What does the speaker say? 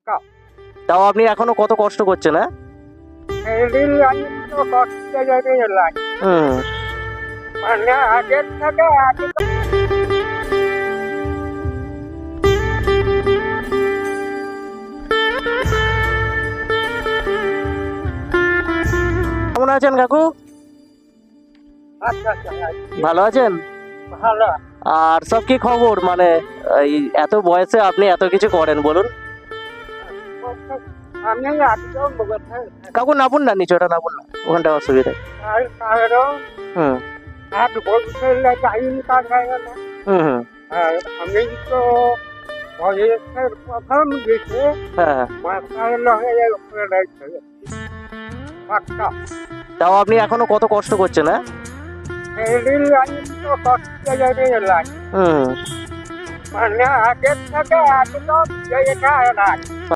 পাক্কা। তাও আপনি এখনো কত কষ্ট করছেন, হ্যাঁ? রেল লাইন তো করতে যাবে লাইন, হুম। মানে আগের থেকে আগে তো কেমন আছেন কাকু? আচ্ছা আচ্ছা ভালো আছেন? ভালো। আর সব কি খবর, মানে এই এত বয়সে আপনি এত কিছু করেন, বলুন। আমি একদম বলতে কাকু নাপুন না, নিচে ওটা নাপুন না, ওখানটা অসুবিধা। আর কারো হুম এক বছর টাইম কাটায় না। হুম হুম। আর আমি তো বয়সের প্রথম দিকে হ্যাঁ হ্যাঁ। মাথায় লগে উপরে রাখতে পাক্কা। তাও আপনি এখনো কত কষ্ট করছেন, হ্যাঁ? রেল লাইন তো করতে যাবে লাইন, হুম। মানে আগের থেকে একদম জায়গা রাখ।